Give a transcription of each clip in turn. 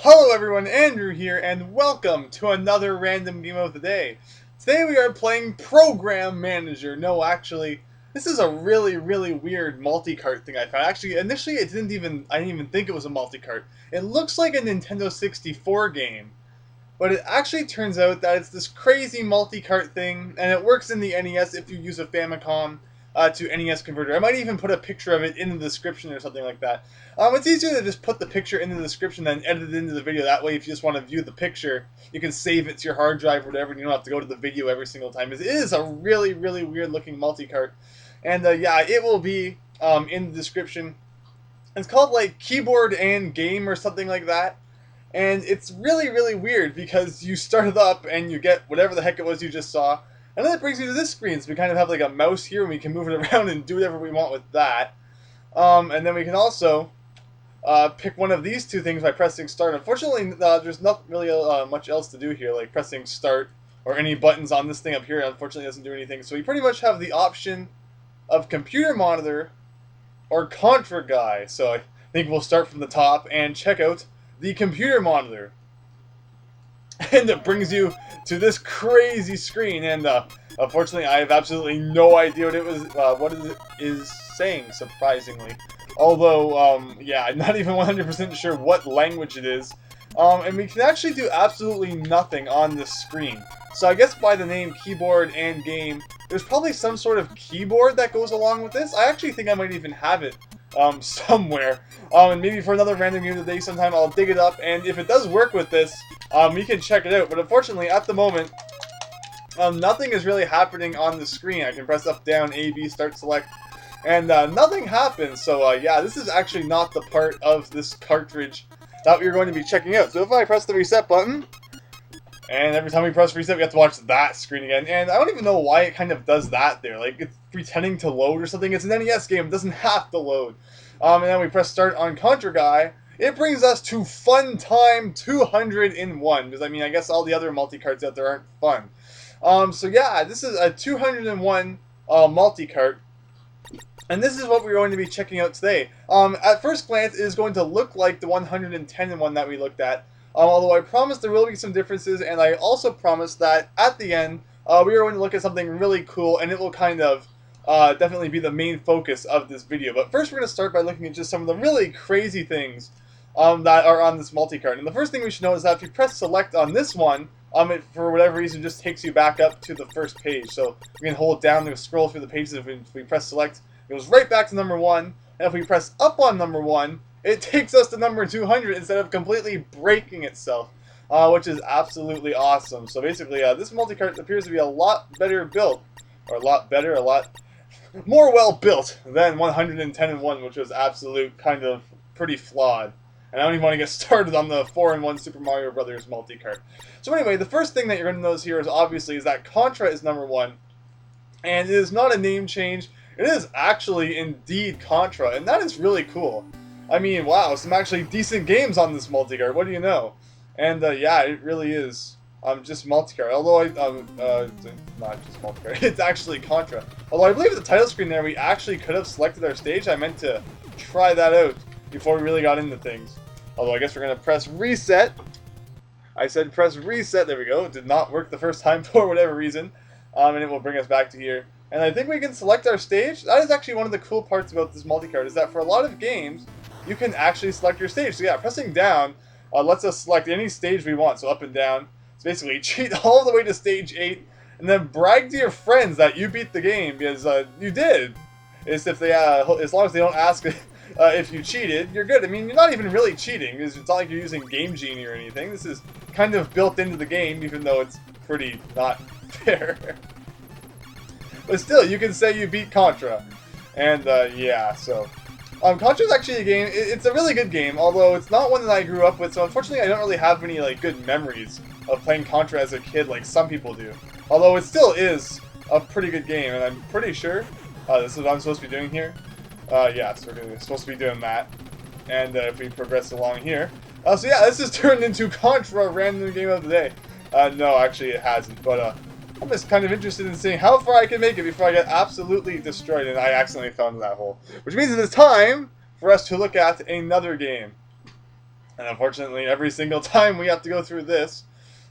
Hello everyone, Andrew here, and welcome to another random game of the day. Today we are playing Program Manager. No, actually, this is a really weird multi-cart thing I found. Actually, initially I didn't even think it was a multi-cart. It looks like a Nintendo 64 game, but it actually turns out that it's this crazy multi-cart thing, and it works in the NES if you use a Famicom to NES converter. I might even put a picture of it in the description or something like that. It's easier to just put the picture in the description than edit it into the video. That way, if you just want to view the picture, you can save it to your hard drive or whatever, and you don't have to go to the video every single time. It is a really weird looking multi-cart, and yeah, it will be in the description. It's called like Keyboard and Game or something like that. And it's really weird because you start it up and you get whatever the heck it was you just saw, and then it brings you to this screen. So we kind of have like a mouse here, and we can move it around and do whatever we want with that. And then we can also pick one of these two things by pressing start. Unfortunately, there's not really much else to do here, like pressing start or any buttons on this thing up here. Unfortunately, doesn't do anything. So we pretty much have the option of computer monitor or Contra guy. So I think we'll start from the top and check out the computer monitor, and it brings you to this crazy screen. And unfortunately, I have absolutely no idea what it is saying. Surprisingly, although yeah, I'm not even 100% sure what language it is. And we can actually do absolutely nothing on the screen. So I guess by the name Keyboard and Game, there's probably some sort of keyboard that goes along with this. I actually think I might even have it somewhere. And maybe for another random game of the day sometime I'll dig it up, and if it does work with this, we can check it out. But unfortunately, at the moment, nothing is really happening on the screen. I can press up, down, A, B, start, select, and nothing happens. So yeah, this is actually not the part of this cartridge that we're going to be checking out. So if I press the reset button, and every time we press reset, we have to watch that screen again. And I don't even know why it kind of does that there. Like, it's pretending to load or something. It's an NES game. It doesn't have to load. And then we press start on Contra guy. It brings us to Fun Time 201. Because, I mean, I guess all the other multi-carts out there aren't fun. So, yeah, this is a 201 multi-cart. And this is what we're going to be checking out today. At first glance, it is going to look like the 110 that we looked at. Although I promise there will be some differences, and I also promise that at the end, we are going to look at something really cool, and it will kind of definitely be the main focus of this video. But first we're going to start by looking at just some of the really crazy things that are on this multi-cart. And the first thing we should know is that if you press select on this one, it for whatever reason just takes you back up to the first page. So we can hold down to scroll through the pages. If we press select, it goes right back to number 1. And if we press up on number 1, it takes us to number 200 instead of completely breaking itself, which is absolutely awesome. So basically, this multi-cart appears to be a lot better built, or a lot more well built than 110-1, which was absolute kind of pretty flawed. And I don't even want to get started on the 4-in-1 Super Mario Brothers multi-cart. So anyway, the first thing that you're going to notice here is obviously that Contra is number 1, and it is not a name change. It is actually indeed Contra, and that is really cool. I mean, wow, some actually decent games on this multi-cart, what do you know? And yeah, it really is just multi-cart, although not just multi-cart, it's actually Contra. Although I believe at the title screen there, we actually could have selected our stage. I meant to try that out before we really got into things. Although I guess we're going to press reset. I said press reset, there we go. It did not work the first time for whatever reason. And it will bring us back to here. And I think we can select our stage. That is actually one of the cool parts about this multi-cart, is that for a lot of games, you can actually select your stage. So yeah, pressing down lets us select any stage we want, so up and down. So basically, cheat all the way to stage 8, and then brag to your friends that you beat the game, because you did. As long as they don't ask if you cheated, you're good. I mean, you're not even really cheating, because it's not like you're using Game Genie or anything. This is kind of built into the game, even though it's pretty not fair. But still, you can say you beat Contra. And yeah, so Contra is actually a game. It's a really good game, although it's not one that I grew up with. So unfortunately, I don't really have any like good memories of playing Contra as a kid, like some people do. Although it still is a pretty good game, and I'm pretty sure this is what I'm supposed to be doing here. Yeah, so we're supposed to be doing that. And if we progress along here, so yeah, this has turned into Contra random game of the day. No, actually it hasn't, but I'm just kind of interested in seeing how far I can make it before I get absolutely destroyed and I accidentally fell into that hole. Which means it is time for us to look at another game. And unfortunately, every single time we have to go through this.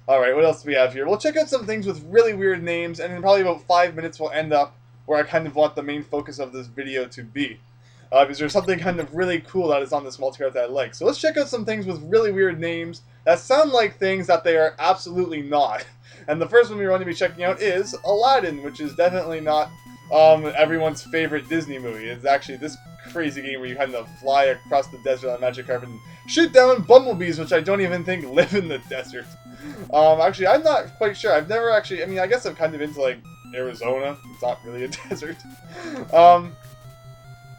Alright, what else do we have here? We'll check out some things with really weird names, and in probably about 5 minutes we'll end up where I kind of want the main focus of this video to be. Because there's something kind of really cool that is on this multicart that I like. So let's check out some things with really weird names that sound like things that they are absolutely not. And the first one we're going to be checking out is Aladdin, which is definitely not everyone's favorite Disney movie. It's actually this crazy game where you kind of fly across the desert on a magic carpet and shoot down bumblebees, which I don't even think live in the desert. Actually, I'm not quite sure. I've never actually, I mean, I guess I'm kind of into, like, Arizona. It's not really a desert.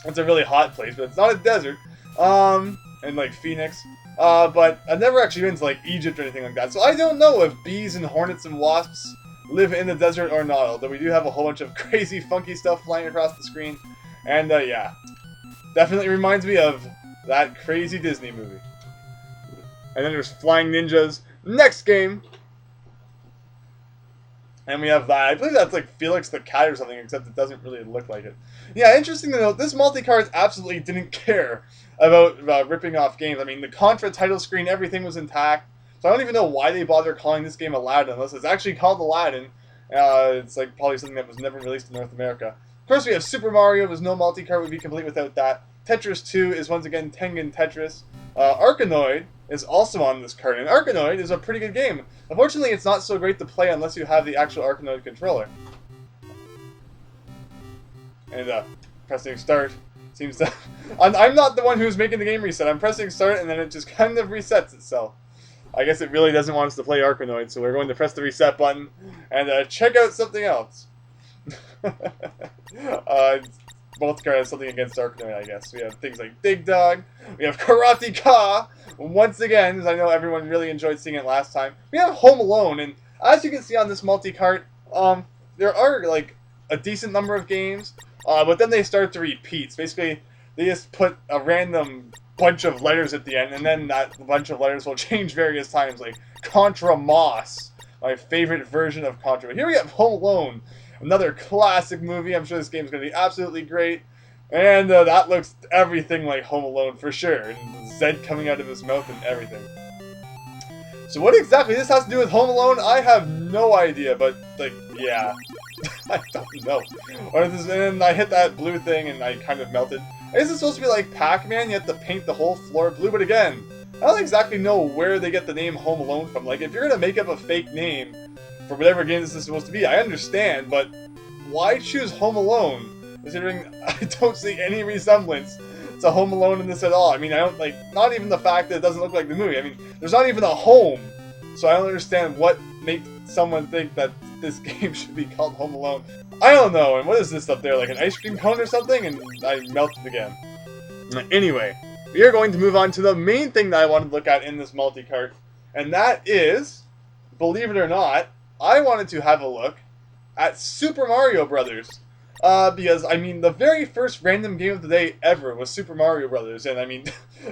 It's a really hot place, but it's not a desert. And, like, Phoenix. But I've never actually been to, like, Egypt or anything like that. So I don't know if bees and hornets and wasps live in the desert or not, although we do have a whole bunch of crazy, funky stuff flying across the screen. And, yeah. Definitely reminds me of that crazy Disney movie. And then there's flying ninjas. Next game. And we have that. I believe that's like Felix the Cat or something, except it doesn't really look like it. Yeah, interesting to note, this multicart absolutely didn't care about ripping off games. I mean, the Contra title screen, everything was intact. So I don't even know why they bother calling this game Aladdin, unless it's actually called Aladdin. It's like probably something that was never released in North America. Of course, we have Super Mario. There's no multicart would be complete without that. Tetris 2 is once again Tengen Tetris. Arkanoid is also on this card, and Arkanoid is a pretty good game. Unfortunately, it's not so great to play unless you have the actual Arkanoid controller. And pressing start seems to... I'm not the one who's making the game reset. I'm pressing start, and then it just kind of resets itself. I guess it really doesn't want us to play Arkanoid, so we're going to press the reset button and check out something else. Multicart has something against Arkanoid, I guess. We have things like Dig Dog. We have Karate Ka. Once again, as I know everyone really enjoyed seeing it last time. We have Home Alone, and as you can see on this multicart, there are like a decent number of games, but then they start to repeat. So basically, they just put a random bunch of letters at the end, and then that bunch of letters will change various times, like Contra Moss, my favorite version of Contra. But here we have Home Alone. Another classic movie. I'm sure this game is going to be absolutely great. And that looks everything like Home Alone for sure. And Zed coming out of his mouth and everything. So what exactly this has to do with Home Alone, I have no idea. But, like, yeah. I don't know. What is this? And then I hit that blue thing and I kind of melted. I guess it's supposed to be like Pac-Man. You have to paint the whole floor blue. But again, I don't exactly know where they get the name Home Alone from. Like, if you're going to make up a fake name for whatever game this is supposed to be, I understand, but why choose Home Alone, considering I don't see any resemblance to Home Alone in this at all? I mean, I don't, like, not even the fact that it doesn't look like the movie. I mean, there's not even a home, so I don't understand what makes someone think that this game should be called Home Alone. I don't know, and what is this up there, like an ice cream cone or something? And I melted again. Anyway, we are going to move on to the main thing that I wanted to look at in this multicart, and that is, believe it or not, I wanted to have a look at Super Mario Brothers. Because, I mean, the very first random game of the day ever was Super Mario Brothers. And, I mean,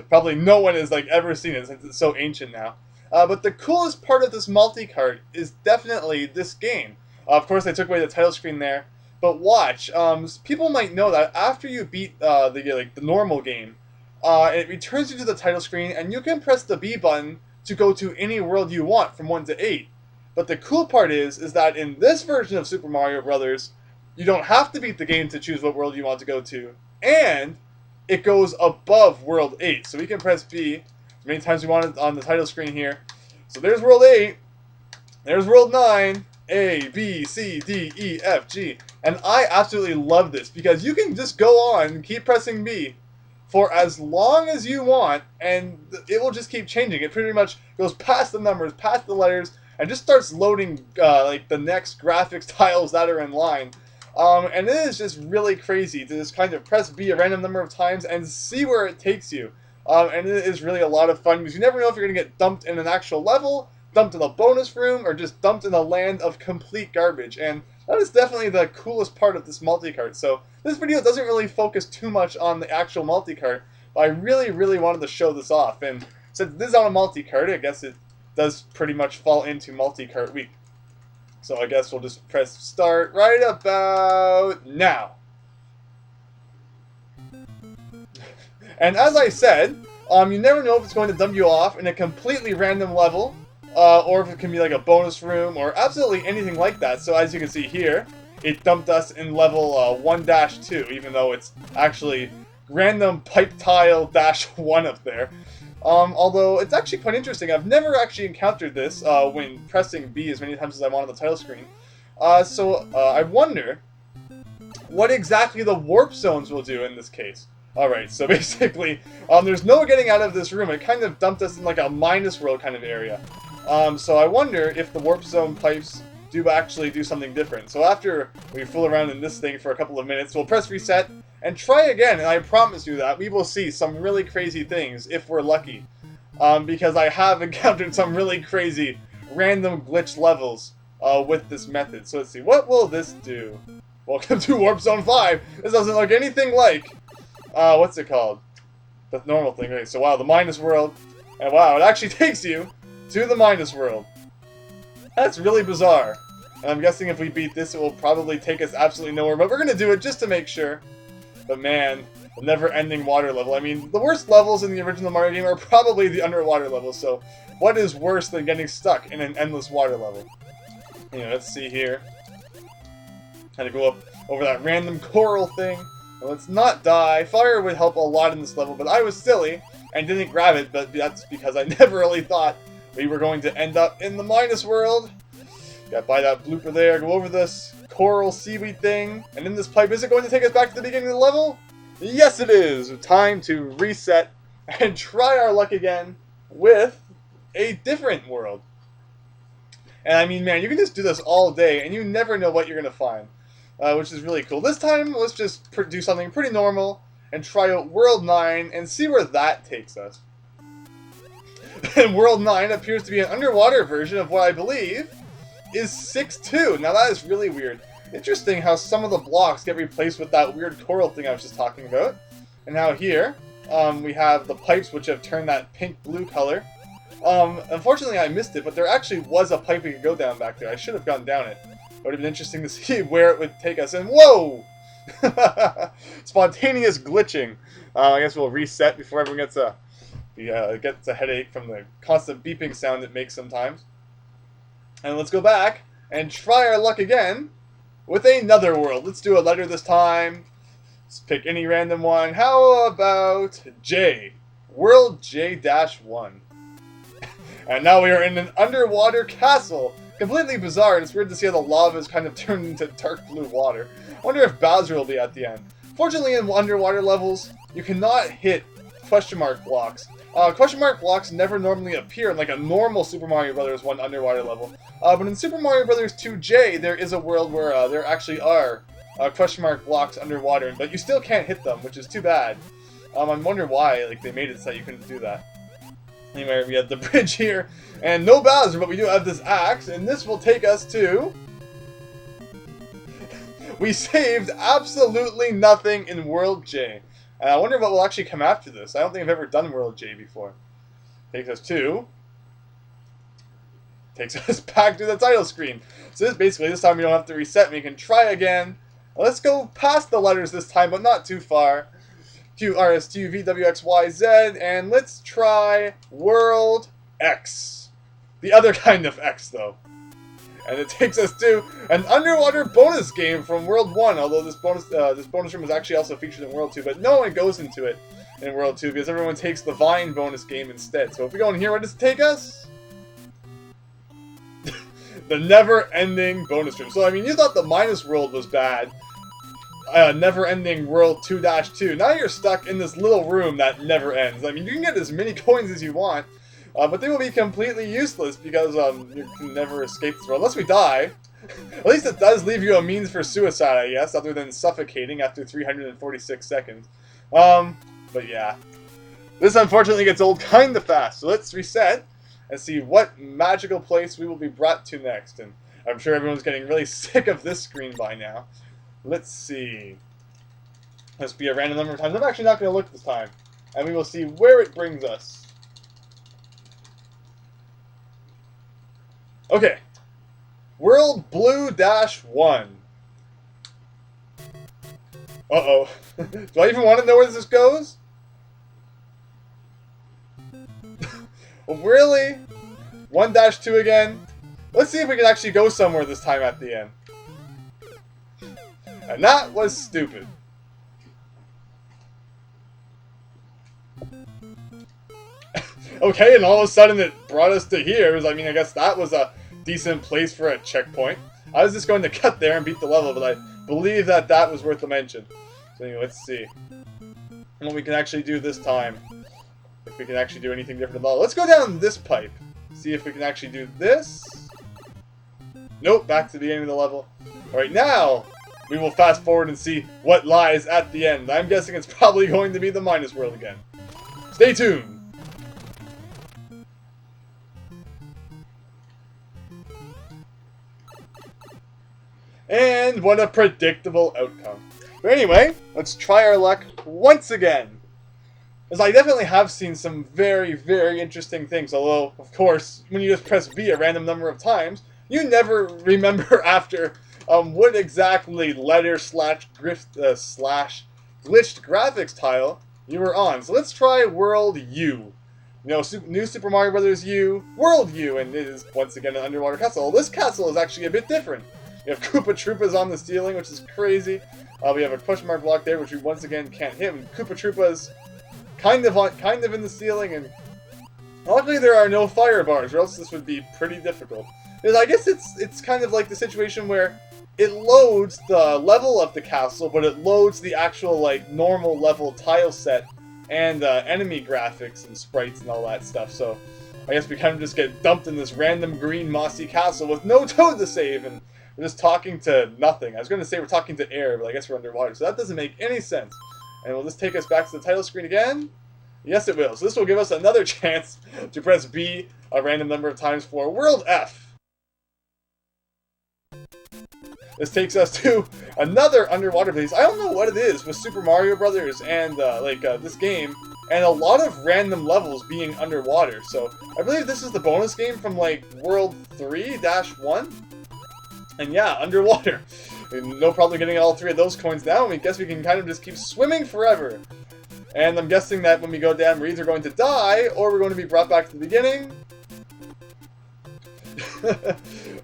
probably no one has, like, ever seen it since it's so ancient now. But the coolest part of this multicart is definitely this game. Of course, they took away the title screen there. But watch, people might know that after you beat the normal game, it returns you to the title screen, and you can press the B button to go to any world you want from 1 to 8. But the cool part is that in this version of Super Mario Brothers, you don't have to beat the game to choose what world you want to go to, and it goes above World 8. So we can press B as many times as we want on the title screen here. So there's World 8, there's World 9, A, B, C, D, E, F, G. And I absolutely love this, because you can just go on and keep pressing B for as long as you want, and it will just keep changing. It pretty much goes past the numbers, past the letters, and just starts loading like the next graphics tiles that are in line. And it is just really crazy to just kind of press B a random number of times and see where it takes you. And it is really a lot of fun, because you never know if you're going to get dumped in an actual level, dumped in a bonus room, or just dumped in a land of complete garbage. And that is definitely the coolest part of this multicart. So this video doesn't really focus too much on the actual multicart, but I really wanted to show this off. And since this is on a multicart, I guess it does pretty much fall into multicart week. So I guess we'll just press start right about now. And as I said, You never know if it's going to dump you off in a completely random level, or if it can be like a bonus room, or absolutely anything like that. So as you can see here, it dumped us in level 1-2, even though it's actually random pipe tile -1 up there. Although it's actually quite interesting. I've never actually encountered this when pressing B as many times as I want on the title screen. So I wonder what exactly the warp zones will do in this case. Alright, so basically, there's no getting out of this room. It kind of dumped us in like a minus world kind of area. So I wonder if the warp zone pipes do actually do something different. So after we fool around in this thing for a couple of minutes, we'll press reset and try again. And I promise you that we will see some really crazy things if we're lucky. Because I have encountered some really crazy random glitch levels with this method. So let's see, what will this do? Welcome to Warp Zone 5! This doesn't look anything like, what's it called? The normal thing. Okay, so wow, the minus world. And wow, it actually takes you to the minus world. That's really bizarre. And I'm guessing if we beat this, it will probably take us absolutely nowhere. But we're going to do it just to make sure. But man, the never-ending water level. I mean, the worst levels in the original Mario game are probably the underwater levels. So what is worse than getting stuck in an endless water level? You know, let's see here. Had to go up over that random coral thing. Well, let's not die. Fire would help a lot in this level, but I was silly and didn't grab it. But that's because I never really thought we were going to end up in the minus world. Got by that blooper there, go over this coral seaweed thing, and in this pipe, is it going to take us back to the beginning of the level? Yes, it is! Time to reset and try our luck again with a different world. And I mean, man, you can just do this all day, and you never know what you're going to find, which is really cool. This time, let's just do something pretty normal and try out World 9 and see where that takes us. And World 9 appears to be an underwater version of what I believe is 6-2. Now that is really weird. Interesting how some of the blocks get replaced with that weird coral thing I was just talking about. And now here, we have the pipes which have turned that pink-blue color. Unfortunately I missed it, but there actually was a pipe we could go down back there. I should have gone down it. It would have been interesting to see where it would take us. And whoa! Spontaneous glitching. I guess we'll reset before everyone gets a headache from the constant beeping sound it makes sometimes. And let's go back and try our luck again with another world. Let's do a letter this time. Let's pick any random one. How about J? World J-1. And now we are in an underwater castle. Completely bizarre, and it's weird to see how the lava is kind of turned into dark blue water. I wonder if Bowser will be at the end. Fortunately, in underwater levels, you cannot hit question mark blocks. Question mark blocks never normally appear in like a normal Super Mario Bros. 1 underwater level. But in Super Mario Bros. 2J, there is a world where there actually are question mark blocks underwater, but you still can't hit them, which is too bad. I'm wondering why they made it so you couldn't do that. Anyway, we have the bridge here, and no Bowser, but we do have this axe, and this will take us to... We saved absolutely nothing in World J. And I wonder what will actually come after this. I don't think I've ever done World J before. Takes us to... Takes us back to the title screen. So this time we don't have to reset, we can try again. Let's go past the letters this time, but not too far. Q, R, S, T, U, V, W, X, Y, Z, and let's try World X. The other kind of X, though. And it takes us to an underwater bonus game from World 1, although this bonus room was actually also featured in World 2, but no one goes into it in World 2 because everyone takes the Vine bonus game instead. So if we go in here, where does it take us? The never-ending bonus room. So, I mean, you thought the minus world was bad. Never-ending World 2-2. Now you're stuck in this little room that never ends. I mean, you can get as many coins as you want, but they will be completely useless because you can never escape this world unless we die. At least it does leave you a means for suicide, I guess, other than suffocating after 346 seconds. But yeah. This unfortunately gets old kinda fast, so let's reset and see what magical place we will be brought to next. And I'm sure everyone's getting really sick of this screen by now. Let's see. Let's be a random number of times. I'm actually not going to look this time. And we will see where it brings us. Okay. World Blue-1. Uh-oh. Do I even want to know where this goes? Really? 1-2 again? Let's see if we can actually go somewhere this time at the end. And that was stupid. Okay, and all of a sudden it brought us to here. I mean, I guess that was a decent place for a checkpoint. I was just going to cut there and beat the level, but I believe that that was worth a mention. So anyway, let's see what we can actually do this time. If we can actually do anything different about it. Let's go down this pipe. See if we can actually do this. Nope, back to the beginning of the level. Alright, now we will fast forward and see what lies at the end. I'm guessing it's probably going to be the minus world again. Stay tuned! And what a predictable outcome. But anyway, let's try our luck once again. As I definitely have seen some very, very interesting things, although, of course, when you just press B a random number of times, you never remember after what exactly letter slash glitched graphics tile you were on. So let's try World U. You know, New Super Mario Bros. U, World U, and it is once again an underwater castle. This castle is actually a bit different. We have Koopa Troopas on the ceiling, which is crazy. We have a question mark block there, which we once again can't hit. And Koopa Troopas kind of in the ceiling, and luckily there are no fire bars, or else this would be pretty difficult. Because I guess it's kind of like the situation where it loads the level of the castle, but it loads the actual like normal level tile set and enemy graphics and sprites and all that stuff. So I guess we kind of just get dumped in this random green mossy castle with no Toad to save, and we're just talking to nothing. I was going to say we're talking to air, but I guess we're underwater, so that doesn't make any sense. And will this take us back to the title screen again? Yes, it will. So this will give us another chance to press B a random number of times for World F. This takes us to another underwater place. I don't know what it is with Super Mario Brothers and this game, and a lot of random levels being underwater. So I believe this is the bonus game from like World 3-1. And yeah, underwater. No problem getting all three of those coins down. I guess we can kind of just keep swimming forever. And I'm guessing that when we go down, we're either going to die, or we're going to be brought back to the beginning.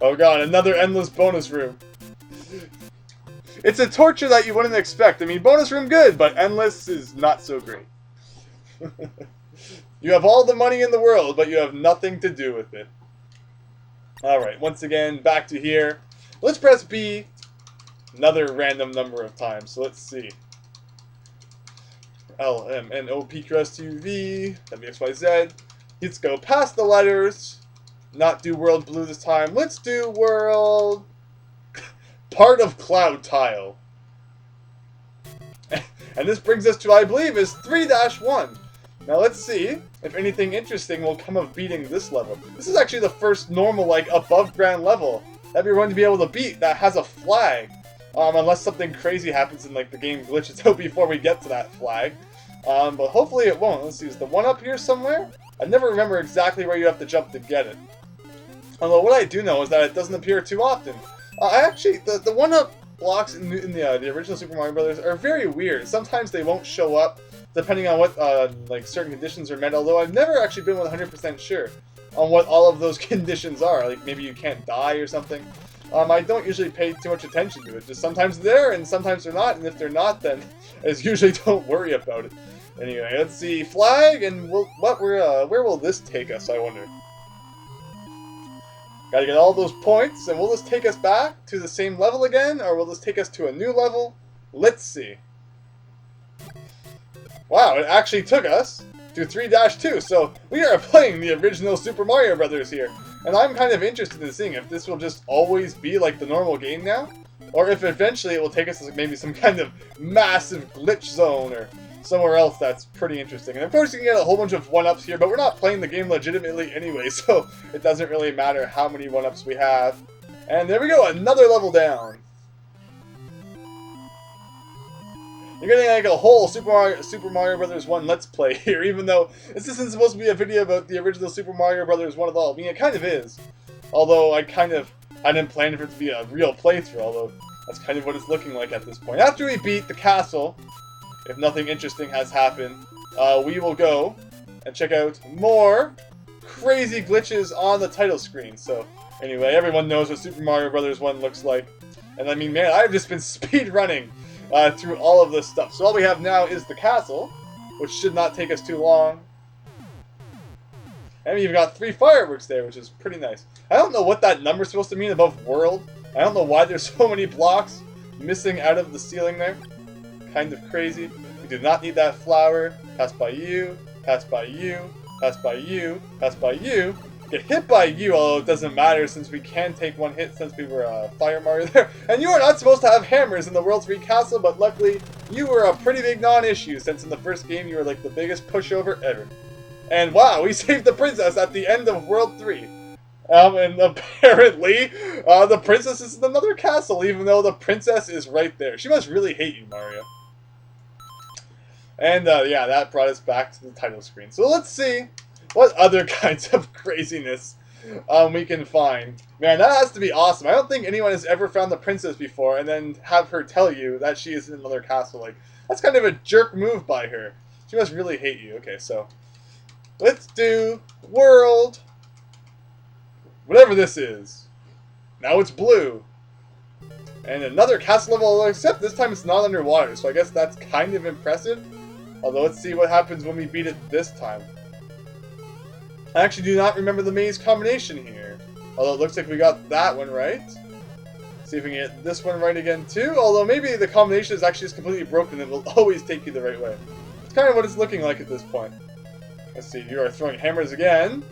Oh god, another endless bonus room. It's a torture that you wouldn't expect. I mean, bonus room good, but endless is not so great. You have all the money in the world, but you have nothing to do with it. Alright, once again, back to here. Let's press B another random number of times. So let's see. L, M, N, O, P, Q, S, T, U, V, W, X, Y, Z. Let's go past the letters. Not do World Blue this time. Let's do World... Part of Cloud Tile. And this brings us to, I believe, is 3-1. Now let's see if anything interesting will come of beating this level. This is actually the first normal, like, above ground level that we're going to be able to beat that has a flag. Unless something crazy happens and like the game glitches out before we get to that flag. But hopefully it won't. Let's see, is the one up here somewhere? I never remember exactly where you have to jump to get it. Although what I do know is that it doesn't appear too often. The one up blocks in the original Super Mario Brothers are very weird. Sometimes they won't show up depending on what like certain conditions are met. Although I've never actually been 100% sure on what all of those conditions are. Like maybe you can't die or something. I don't usually pay too much attention to it. Just sometimes they're there and sometimes they're not. And if they're not, then I usually don't worry about it. Anyway, let's see. Flag, and where will this take us, I wonder? Gotta get all those points, and will this take us back to the same level again, or will this take us to a new level? Let's see. Wow, it actually took us to 3-2, so we are playing the original Super Mario Brothers here. And I'm kind of interested in seeing if this will just always be like the normal game now, or if eventually it will take us to maybe some kind of massive glitch zone or somewhere else that's pretty interesting. And of course you can get a whole bunch of 1-ups here, but we're not playing the game legitimately anyway, so it doesn't really matter how many 1-ups we have. And there we go, another level down. You're getting like a whole Super Mario Brothers 1 Let's Play here, even though this isn't supposed to be a video about the original Super Mario Brothers 1 at all. I mean, it kind of is. Although I didn't plan for it to be a real playthrough, although that's kind of what it's looking like at this point. After we beat the castle, if nothing interesting has happened, we will go and check out more crazy glitches on the title screen. So anyway, everyone knows what Super Mario Bros. 1 looks like. And I mean, man, I've just been speed running through all of this stuff. So all we have now is the castle, which should not take us too long. And we've got 3 fireworks there, which is pretty nice. I don't know what that number's supposed to mean above world. I don't know why there's so many blocks missing out of the ceiling there. Kind of crazy. We do not need that flower. Pass by you, pass by you, pass by you, pass by you. Get hit by you, although it doesn't matter since we can take 1 hit since we were Fire Mario there. And you are not supposed to have hammers in the World 3 castle, but luckily you were a pretty big non-issue since in the first game you were like the biggest pushover ever. And wow, we saved the princess at the end of World 3. And apparently, the princess is in another castle, even though the princess is right there. She must really hate you, Mario. And yeah, that brought us back to the title screen. So let's see what other kinds of craziness we can find. Man, that has to be awesome. I don't think anyone has ever found the princess before and then have her tell you that she is in another castle. Like, that's kind of a jerk move by her. She must really hate you. Okay, so let's do world, whatever this is. Now it's blue. And another castle level, except this time it's not underwater, so I guess that's kind of impressive. Although, let's see what happens when we beat it this time. I actually do not remember the maze combination here. Although it looks like we got that one right. See if we can get this one right again too. Although maybe the combination is actually just completely broken and it will always take you the right way. It's kind of what it's looking like at this point. Let's see, you are throwing hammers again.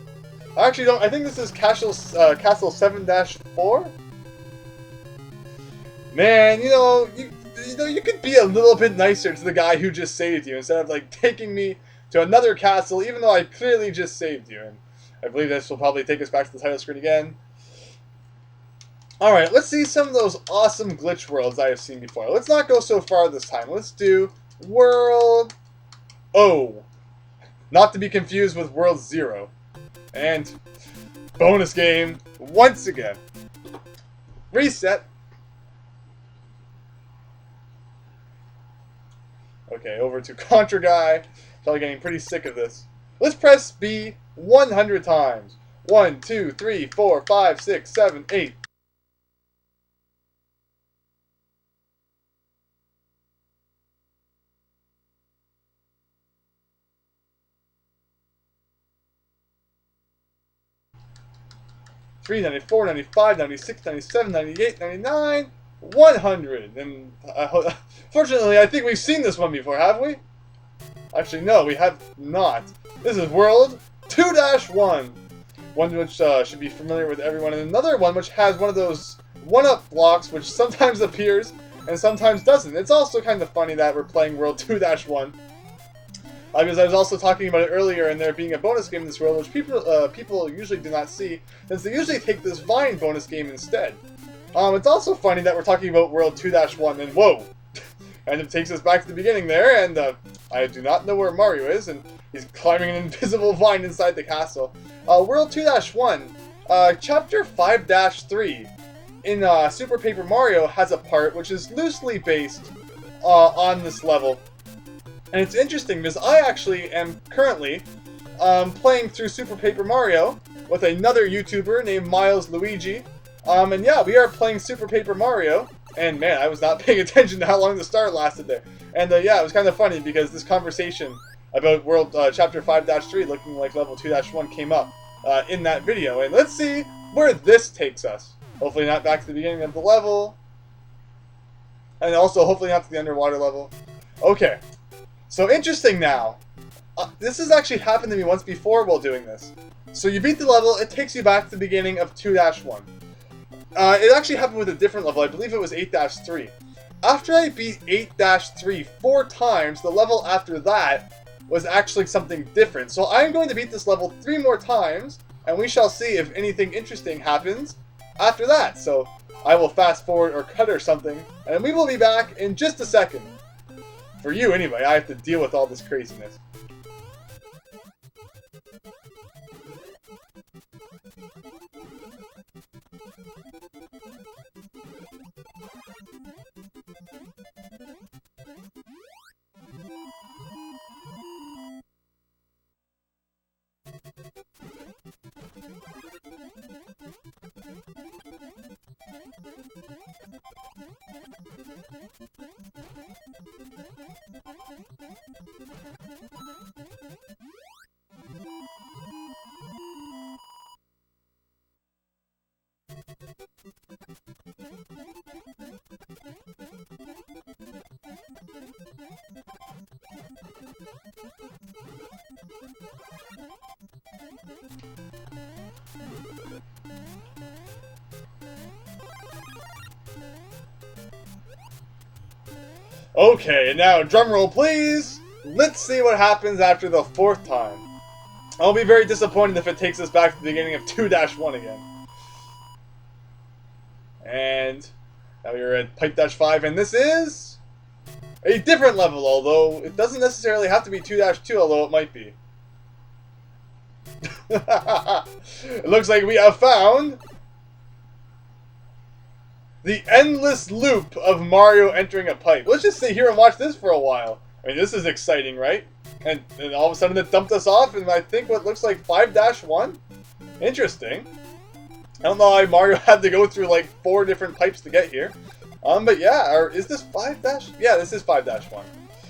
I actually don't, I think this is Castle 7-4. Man, you know, you could be a little bit nicer to the guy who just saved you instead of like taking me to another castle, even though I clearly just saved you. And I believe this will probably take us back to the title screen again. Alright, let's see some of those awesome glitch worlds I have seen before. Let's not go so far this time. Let's do World O. Not to be confused with World 0. And bonus game once again. Reset. Okay, over to Contra guy. Probably getting pretty sick of this. Let's press B 100 times. 1, 2, 3, 4, 5, 6, 7, 8. $3, $94, $95, $96, $97, $98, $99, $100. And fortunately, I think we've seen this one before, have we? Actually, no, we have not. This is World 2-1. One which should be familiar with everyone. And another one which has one of those one-up blocks which sometimes appears and sometimes doesn't. It's also kind of funny that we're playing World 2-1. Because I was also talking about it earlier, and there being a bonus game in this world, which people usually do not see, since they usually take this Vine bonus game instead. It's also funny that we're talking about World 2-1, and whoa! And it takes us back to the beginning there, and I do not know where Mario is, and he's climbing an invisible vine inside the castle. World 2-1, Chapter 5-3 in Super Paper Mario has a part which is loosely based on this level. And it's interesting because I actually am currently playing through Super Paper Mario with another YouTuber named Miles Luigi. And yeah, we are playing Super Paper Mario. And man, I was not paying attention to how long the start lasted there. And yeah, it was kind of funny because this conversation about World Chapter 5-3 looking like level 2-1 came up in that video. And let's see where this takes us. Hopefully not back to the beginning of the level. And also hopefully not to the underwater level. Okay. So interesting now. This has actually happened to me once before while doing this. So you beat the level, it takes you back to the beginning of 2-1. It actually happened with a different level, I believe it was 8-3. After I beat 8-3 4 times, the level after that was actually something different. So I'm going to beat this level 3 more times, and we shall see if anything interesting happens after that. So I will fast forward or cut or something, and we will be back in just a second. For you anyway, I have to deal with all this craziness. Okay, now drum roll please! Let's see what happens after the 4th time. I'll be very disappointed if it takes us back to the beginning of 2-1 again. And now we're at Pipe-5, and this is a different level, although it doesn't necessarily have to be 2-2, although it might be. It looks like we have found the endless loop of Mario entering a pipe. Let's just sit here and watch this for a while. I mean, this is exciting, right? And all of a sudden it dumped us off in, I think, what looks like 5-1? Interesting. I don't know why Mario had to go through like 4 different pipes to get here. But yeah, or is this 5-? Yeah, this is 5-1.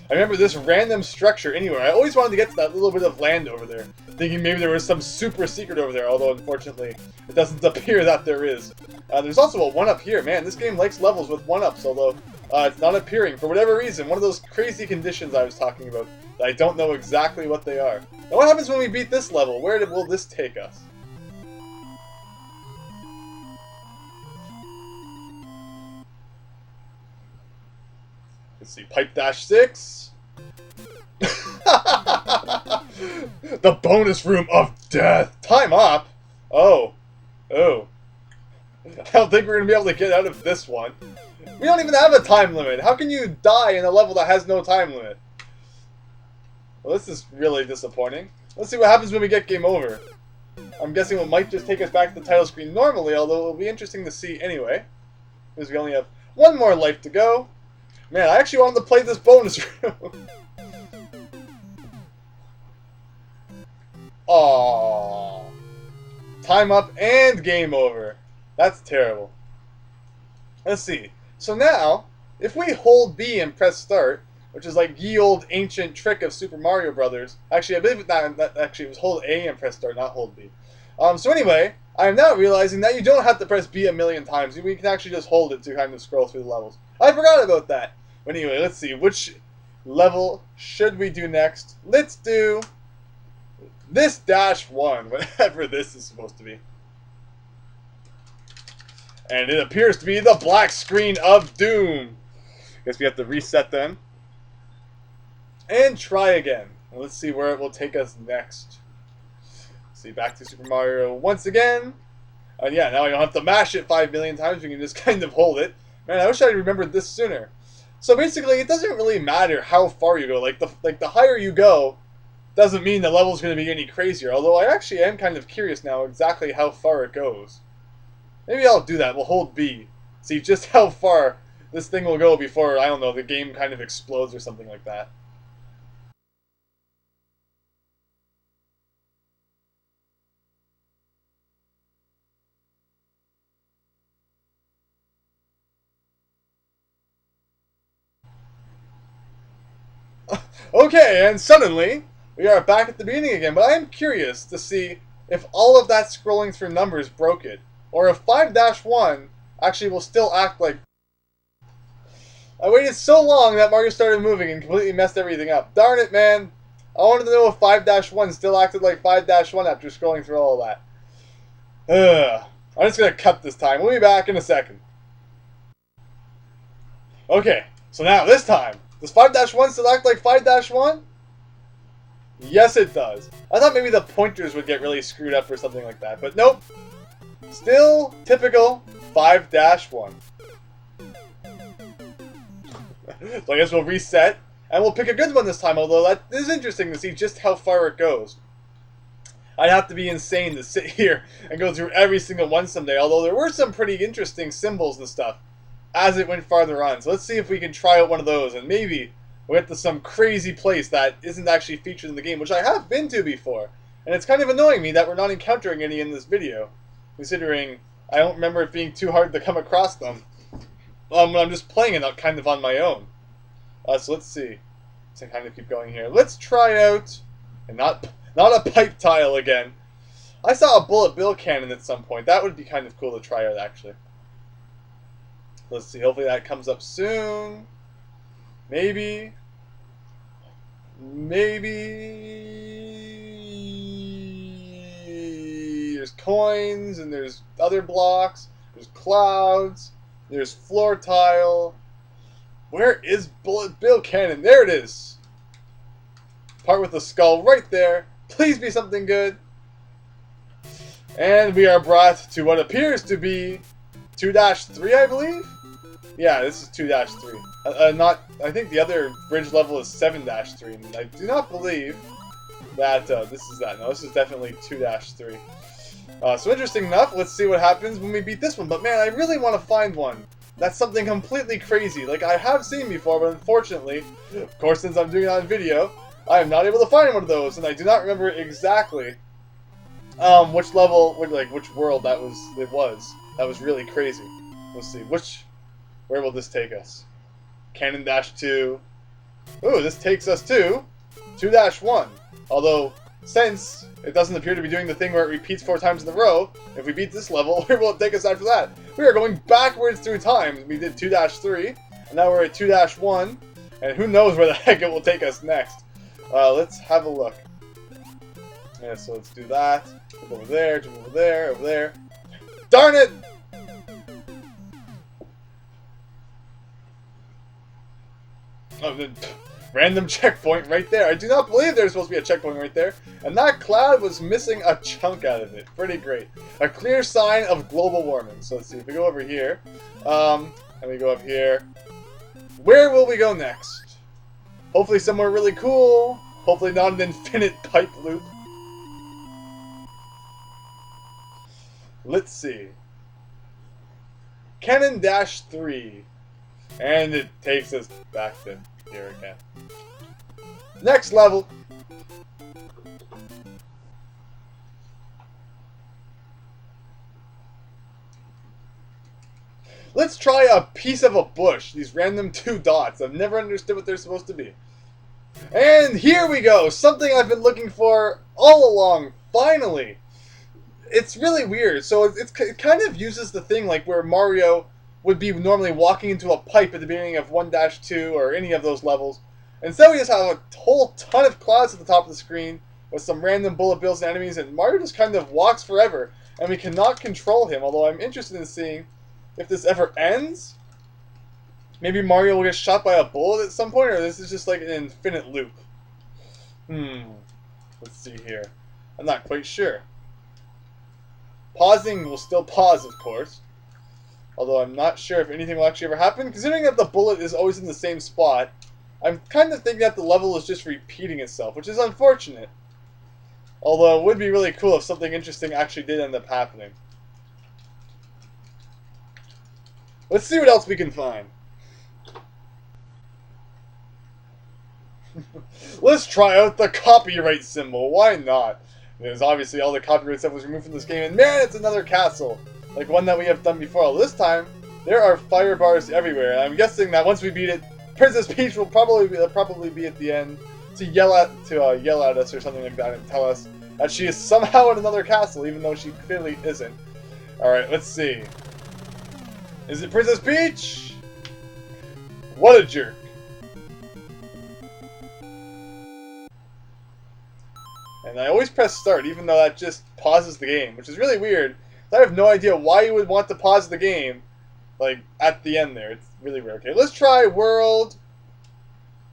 I remember this random structure anywhere. I always wanted to get to that little bit of land over there, thinking maybe there was some super secret over there, although unfortunately it doesn't appear that there is. There's also a 1-up here. Man, this game likes levels with 1-ups, although it's not appearing for whatever reason. One of those crazy conditions I was talking about that I don't know exactly what they are. Now what happens when we beat this level? Where will this take us? Let's see, Pipe-6. The bonus room of death. Time up. Oh. Oh. I don't think we're going to be able to get out of this one. We don't even have a time limit. How can you die in a level that has no time limit? Well, this is really disappointing. Let's see what happens when we get game over. I'm guessing it might just take us back to the title screen normally, although it'll be interesting to see anyway. Because we only have 1 more life to go. Man, I actually wanted to play this bonus room. Aww. Time up and game over. That's terrible. Let's see. So now, if we hold B and press start, which is like ye old ancient trick of Super Mario Brothers. Actually, I believe that actually it was hold A and press start, not hold B. So anyway, I am now realizing that you don't have to press B a million times. We can actually just hold it to kind of scroll through the levels. I forgot about that. But anyway, let's see. Which level should we do next? Let's do this -1, whatever this is supposed to be. And it appears to be the black screen of doom. Guess we have to reset then. And try again. Let's see where it will take us next. See, back to Super Mario once again. And yeah, now I don't have to mash it 5 million times. We can just kind of hold it. Man, I wish I remembered this sooner. So basically, it doesn't really matter how far you go. Like the higher you go, doesn't mean the level's going to be any crazier. Although I actually am kind of curious now exactly how far it goes. Maybe I'll do that. We'll hold B. See just how far this thing will go before, I don't know, the game kind of explodes or something like that. Okay, and suddenly, we are back at the beginning again, but I am curious to see if all of that scrolling through numbers broke it, or if 5-1 actually will still act like... I waited so long that Mario started moving and completely messed everything up. Darn it, man! I wanted to know if 5-1 still acted like 5-1 after scrolling through all of that. Ugh. I'm just gonna cut this time. We'll be back in a second. Okay, so now this time, does 5-1 still act like 5-1? Yes, it does. I thought maybe the pointers would get really screwed up or something like that, but nope. Still typical 5-1. So I guess we'll reset, and we'll pick a good one this time, although that is interesting to see just how far it goes. I'd have to be insane to sit here and go through every single one someday, although there were some pretty interesting symbols and stuff as it went farther on. So let's see if we can try out one of those, and maybe we'll get to some crazy place that isn't actually featured in the game, which I have been to before. And it's kind of annoying me that we're not encountering any in this video, considering I don't remember it being too hard to come across them. When I'm just playing it kind of on my own. So let's see. Let's kind of keep going here. Let's try out, and not a pipe tile again. I saw a bullet bill cannon at some point. That would be kind of cool to try out, actually. Let's see. Hopefully that comes up soon. Maybe. Maybe. There's coins, and there's other blocks. There's clouds. There's floor tile. Where is bullet bill cannon? There it is. Part with the skull right there. Please be something good. And we are brought to what appears to be 2-3, I believe? Yeah, this is 2-3. I think the other bridge level is 7-3, and I do not believe that this is that. No, this is definitely 2-3. So interesting enough, let's see what happens when we beat this one. But man, I really want to find one that's something completely crazy, like I have seen before, but unfortunately, of course, since I'm doing it on video, I am not able to find one of those, and I do not remember exactly which level, which world that was. That was really crazy. Let's see, where will this take us? Cannon-2. Ooh, this takes us to 2-1. Although, since it doesn't appear to be doing the thing where it repeats 4 times in a row, if we beat this level, where will it take us after that? We are going backwards through time. We did 2-3, and now we're at 2-1, and who knows where the heck it will take us next. Let's have a look. Yeah, so let's do that. Jump over there, jump over there, over there. Darn it! Oh, the random checkpoint right there. I do not believe there's supposed to be a checkpoint right there. And that cloud was missing a chunk out of it. Pretty great. A clear sign of global warming. So let's see. If we go over here, and we go up here, where will we go next? Hopefully somewhere really cool. Hopefully not an infinite pipe loop. Let's see. Cannon-3. And it takes us back to here again. Next level. Let's try a piece of a bush. These random 2 dots. I've never understood what they're supposed to be. And here we go. Something I've been looking for all along. Finally. It's really weird. So it kind of uses the thing like where Mario would be normally walking into a pipe at the beginning of 1-2 or any of those levels. Instead, we just have a whole ton of clouds at the top of the screen with some random bullet bills and enemies, and Mario just kind of walks forever, and we cannot control him, although I'm interested in seeing if this ever ends. Maybe Mario will get shot by a bullet at some point, or this is just like an infinite loop. Let's see here. I'm not quite sure. Pausing will still pause, of course. Although I'm not sure if anything will actually ever happen. Considering that the bullet is always in the same spot, I'm kind of thinking that the level is just repeating itself, which is unfortunate. Although it would be really cool if something interesting actually did end up happening. Let's see what else we can find. Let's try out the copyright symbol. Why not? Because obviously all the copyright stuff was removed from this game, and man, it's another castle. Like one that we have done before. Well, this time, there are fire bars everywhere, and I'm guessing that once we beat it, Princess Peach will probably be at the end to yell at us or something like that and tell us that she is somehow in another castle, even though she clearly isn't. Alright, let's see. Is it Princess Peach? What a jerk. And I always press start, even though that just pauses the game, which is really weird. I have no idea why you would want to pause the game, like, at the end there. It's really rare. Okay, let's try World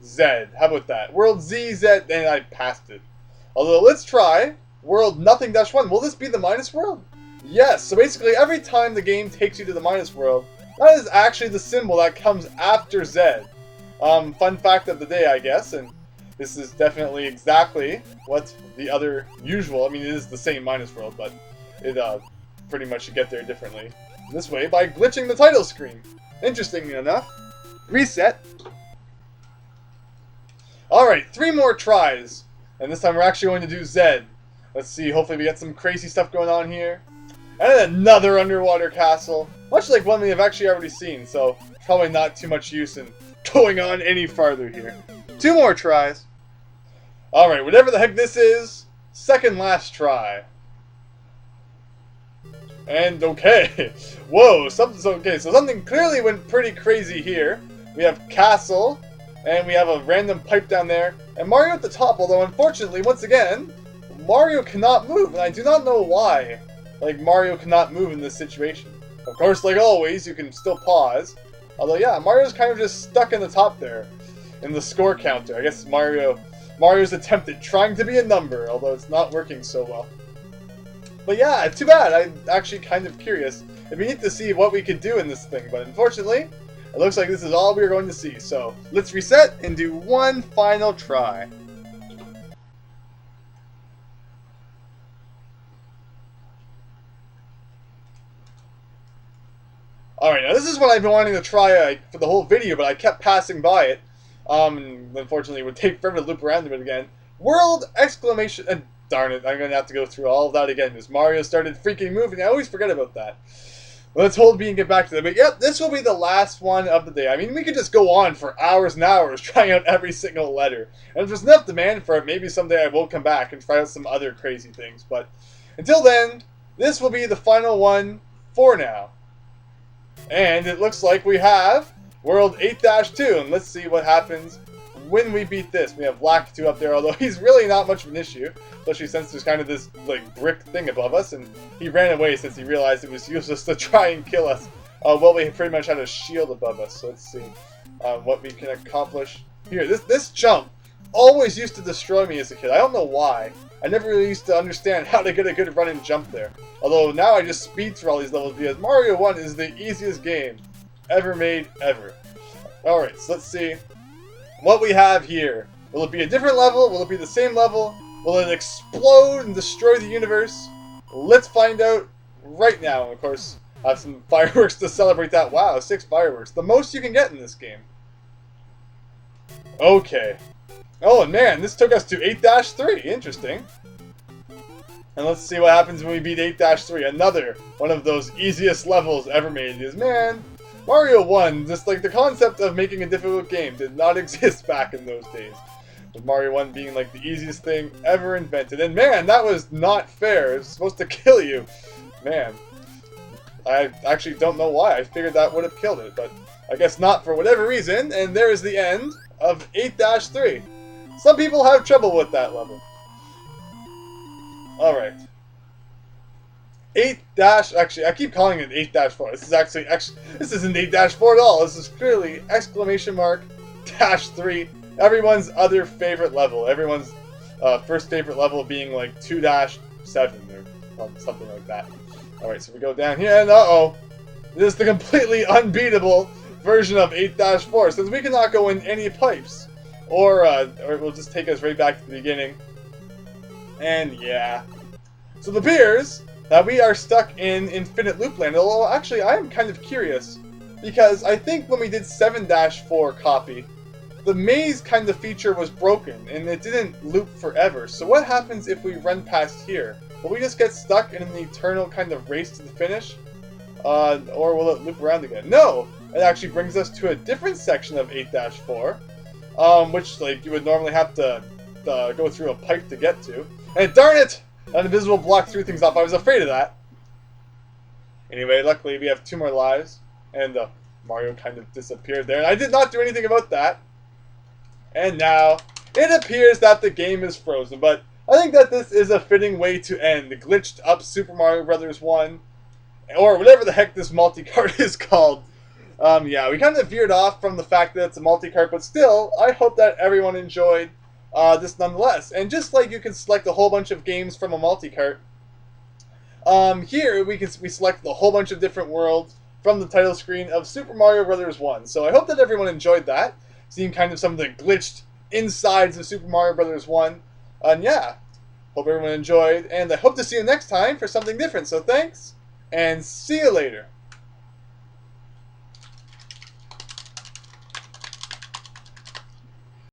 Z. How about that? World ZZ, and I passed it. Although, let's try World Nothing-1. Will this be the minus world? Yes, so basically every time the game takes you to the minus world, that is actually the symbol that comes after Z. Fun fact of the day, I guess, and this is definitely exactly what the other usual, I mean, it is the same minus world, but it, pretty much you get there differently this way by glitching the title screen. Interestingly enough. Reset. Alright, 3 more tries. And this time we're actually going to do Z. Let's see, hopefully we get some crazy stuff going on here. And another underwater castle. Much like one we have actually already seen, so probably not too much use in going on any farther here. 2 more tries. Alright, whatever the heck this is, second last try. And okay, whoa, something's okay. So something clearly went pretty crazy here. We have castle, and we have a random pipe down there, and Mario at the top. Although unfortunately, once again, Mario cannot move, and I do not know why. Like Mario cannot move in this situation. Of course, like always, you can still pause. Although yeah, Mario's kind of just stuck in the top there, in the score counter. I guess Mario's attempted trying to be a number, although it's not working so well. But yeah, too bad. I'm actually kind of curious. It'd be neat to see what we could do in this thing, but unfortunately, it looks like this is all we're going to see. So let's reset and do one final try. Alright, now this is what I've been wanting to try for the whole video, but I kept passing by it. And unfortunately, it would take forever to loop around it again. World exclamation... darn it, I'm going to have to go through all of that again, because Mario started freaking moving. I always forget about that. Let's hold B and get back to that. But yep, this will be the last one of the day. I mean, we could just go on for hours and hours trying out every single letter. And if there's enough demand for it, maybe someday I will come back and try out some other crazy things. But until then, this will be the final one for now. And it looks like we have World 8-2, and let's see what happens when we beat this. We have Black 2 up there, although he's really not much of an issue, especially since there's kind of this like brick thing above us, and he ran away since he realized it was useless to try and kill us. Well, we pretty much had a shield above us, so let's see what we can accomplish here. This jump always used to destroy me as a kid. I don't know why. I never really used to understand how to get a good run and jump there. Although now I just speed through all these levels because Mario 1 is the easiest game ever made, ever. Alright, so let's see what we have here. Will it be a different level? Will it be the same level? Will it explode and destroy the universe? Let's find out right now. And of course, I have some fireworks to celebrate that. Wow, 6 fireworks. The most you can get in this game. Okay. Oh, and man, this took us to 8-3. Interesting. And let's see what happens when we beat 8-3. Another one of those easiest levels ever made. Because, man, Mario 1, just like the concept of making a difficult game did not exist back in those days. With Mario 1 being like the easiest thing ever invented. And man, that was not fair. It was supposed to kill you. Man, I actually don't know why. I figured that would have killed it, but I guess not for whatever reason. And there is the end of 8-3. Some people have trouble with that level. Alright. 8- actually, I keep calling it 8-4. This is actually, this isn't 8-4 at all. This is clearly exclamation mark -3. Everyone's other favorite level. Everyone's first favorite level being like 2-7 or something like that. Alright, so we go down here and uh-oh. This is the completely unbeatable version of 8-4 since we cannot go in any pipes. Or it will just take us right back to the beginning. And yeah. So it appears that we are stuck in Infinite Loop Land. Although actually I am kind of curious. Because I think when we did 7-4 copy, the maze kind of feature was broken and it didn't loop forever. So what happens if we run past here? Will we just get stuck in an eternal kind of race to the finish? Or will it loop around again? No! It actually brings us to a different section of 8-4. Which like you would normally have to go through a pipe to get to. And darn it! An invisible block threw things off. I was afraid of that. Anyway, luckily we have 2 more lives. And Mario kind of disappeared there. And I did not do anything about that. And now, it appears that the game is frozen. But I think that this is a fitting way to end the glitched up Super Mario Bros. 1. Or whatever the heck this multi-cart is called. Yeah, we kind of veered off from the fact that it's a multi-cart, but still, I hope that everyone enjoyed this nonetheless. And just like you can select a whole bunch of games from a multi-cart, here we select the whole bunch of different worlds from the title screen of Super Mario Bros. 1. So I hope that everyone enjoyed that, seeing kind of some of the glitched insides of Super Mario Bros. 1. And yeah, hope everyone enjoyed, and I hope to see you next time for something different. So thanks, and see you later.